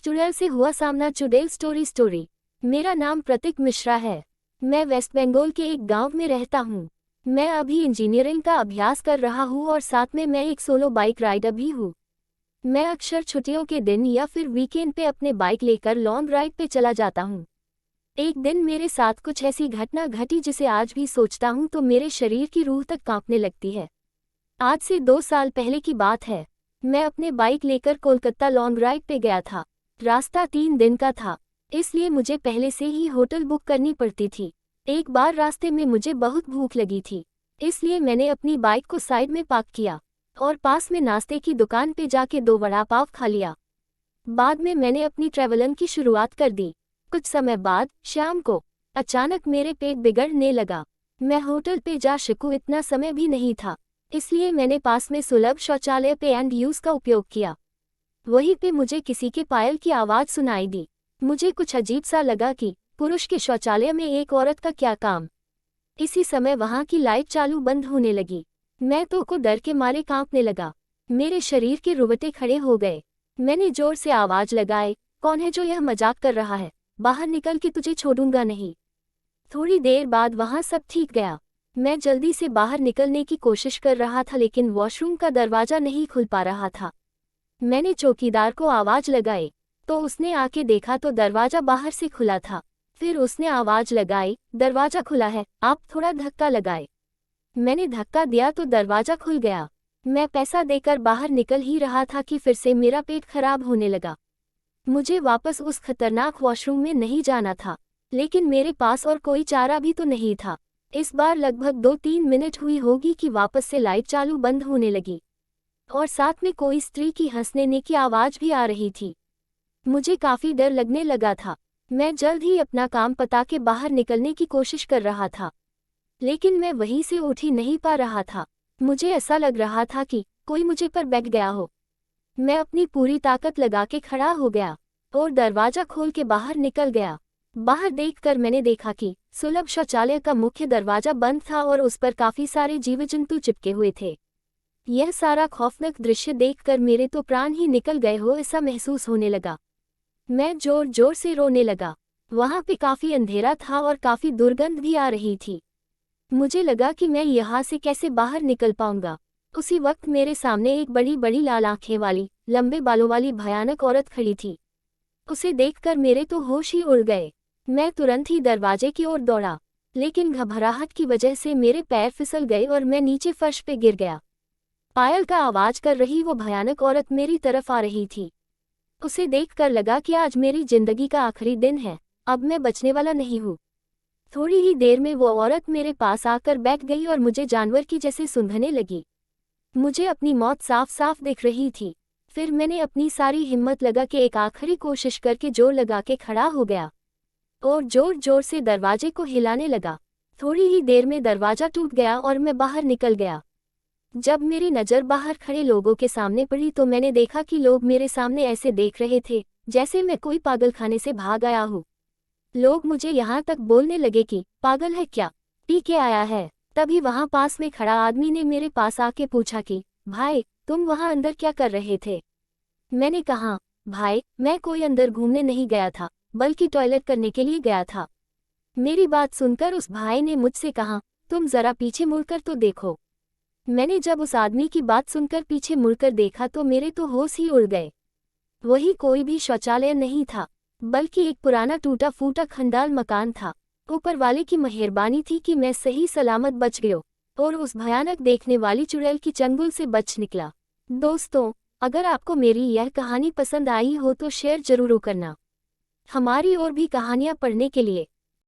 चुड़ैल से हुआ सामना। चुड़ैल स्टोरी। मेरा नाम प्रतीक मिश्रा है। मैं वेस्ट बंगाल के एक गांव में रहता हूँ। मैं अभी इंजीनियरिंग का अभ्यास कर रहा हूँ और साथ में मैं एक सोलो बाइक राइडर भी हूँ। मैं अक्सर छुट्टियों के दिन या फिर वीकेंड पे अपने बाइक लेकर लॉन्ग राइड पे चला जाता हूँ। एक दिन मेरे साथ कुछ ऐसी घटना घटी जिसे आज भी सोचता हूँ तो मेरे शरीर की रूह तक कांपने लगती है। आज से 2 साल पहले की बात है। मैं अपने बाइक लेकर कोलकाता लॉन्ग राइड पे गया था। रास्ता 3 दिन का था, इसलिए मुझे पहले से ही होटल बुक करनी पड़ती थी। एक बार रास्ते में मुझे बहुत भूख लगी थी, इसलिए मैंने अपनी बाइक को साइड में पार्क किया और पास में नाश्ते की दुकान पे जाके 2 वड़ा पाव खा लिया। बाद में मैंने अपनी ट्रैवलिंग की शुरुआत कर दी। कुछ समय बाद शाम को अचानक मेरे पेट बिगड़ने लगा। मैं होटल पे जा सकूं इतना समय भी नहीं था, इसलिए मैंने पास में सुलभ शौचालय पे एंड यूज का उपयोग किया। वहीं पे मुझे किसी के पायल की आवाज़ सुनाई दी। मुझे कुछ अजीब सा लगा कि पुरुष के शौचालय में एक औरत का क्या काम। इसी समय वहां की लाइट चालू बंद होने लगी। मैं तो को डर के मारे कांपने लगा। मेरे शरीर के रुवटे खड़े हो गए। मैंने जोर से आवाज लगाई, कौन है जो यह मजाक कर रहा है? बाहर निकल के तुझे छोड़ूंगा नहीं। थोड़ी देर बाद वहां सब ठीक गया। मैं जल्दी से बाहर निकलने की कोशिश कर रहा था लेकिन वॉशरूम का दरवाजा नहीं खुल पा रहा था। मैंने चौकीदार को आवाज लगाई तो उसने आके देखा तो दरवाजा बाहर से खुला था। फिर उसने आवाज लगाई, दरवाजा खुला है, आप थोड़ा धक्का लगाए। मैंने धक्का दिया तो दरवाजा खुल गया। मैं पैसा देकर बाहर निकल ही रहा था कि फिर से मेरा पेट खराब होने लगा। मुझे वापस उस खतरनाक वॉशरूम में नहीं जाना था, लेकिन मेरे पास और कोई चारा भी तो नहीं था। इस बार लगभग 2-3 मिनट हुई होगी कि वापस से लाइट चालू बंद होने लगी और साथ में कोई स्त्री की हंसने की आवाज भी आ रही थी। मुझे काफी डर लगने लगा था। मैं जल्द ही अपना काम पता के बाहर निकलने की कोशिश कर रहा था, लेकिन मैं वहीं से उठ ही नहीं पा रहा था। मुझे ऐसा लग रहा था कि कोई मुझे पर बैठ गया हो। मैं अपनी पूरी ताकत लगा के खड़ा हो गया और दरवाजा खोल के बाहर निकल गया। बाहर देखकर मैंने देखा कि सुलभ शौचालय का मुख्य दरवाजा बंद था और उस पर काफी सारे जीव जंतु चिपके हुए थे। यह सारा खौफनाक दृश्य देखकर मेरे तो प्राण ही निकल गए हो ऐसा महसूस होने लगा। मैं जोर जोर से रोने लगा। वहां पे काफी अंधेरा था और काफी दुर्गंध भी आ रही थी। मुझे लगा कि मैं यहाँ से कैसे बाहर निकल पाऊंगा। उसी वक्त मेरे सामने एक बड़ी बड़ी लाल आंखें वाली, लंबे बालों वाली भयानक औरत खड़ी थी। उसे देखकर मेरे तो होश ही उड़ गए। मैं तुरंत ही दरवाजे की ओर दौड़ा, लेकिन घबराहट की वजह से मेरे पैर फिसल गए और मैं नीचे फर्श पे गिर गया। पायल का आवाज कर रही वो भयानक औरत मेरी तरफ आ रही थी। उसे देखकर लगा कि आज मेरी जिंदगी का आखिरी दिन है, अब मैं बचने वाला नहीं हूँ। थोड़ी ही देर में वो औरत मेरे पास आकर बैठ गई और मुझे जानवर की जैसे सूंघने लगी। मुझे अपनी मौत साफ साफ दिख रही थी। फिर मैंने अपनी सारी हिम्मत लगा के एक आखिरी कोशिश करके जोर लगा के खड़ा हो गया और जोर जोर से दरवाजे को हिलाने लगा। थोड़ी ही देर में दरवाजा टूट गया और मैं बाहर निकल गया। जब मेरी नज़र बाहर खड़े लोगों के सामने पड़ी तो मैंने देखा कि लोग मेरे सामने ऐसे देख रहे थे जैसे मैं कोई पागलखाने से भाग आया हूँ। लोग मुझे यहाँ तक बोलने लगे कि पागल है क्या, पी के आया है। तभी वहाँ पास में खड़ा आदमी ने मेरे पास आके पूछा कि भाई तुम वहाँ अंदर क्या कर रहे थे? मैंने कहा भाई मैं कोई अंदर घूमने नहीं गया था, बल्कि टॉयलेट करने के लिए गया था। मेरी बात सुनकर उस भाई ने मुझसे कहा तुम जरा पीछे मुड़कर तो देखो। मैंने जब उस आदमी की बात सुनकर पीछे मुड़कर देखा तो मेरे तो होश ही उड़ गए। वही कोई भी शौचालय नहीं था, बल्कि एक पुराना टूटा फूटा खंडाल मकान था। ऊपर वाले की मेहरबानी थी कि मैं सही सलामत बच गया और उस भयानक देखने वाली चुड़ैल की चंगुल से बच निकला। दोस्तों, अगर आपको मेरी यह कहानी पसंद आई हो तो शेयर जरूर करना। हमारी और भी कहानियाँ पढ़ने के लिए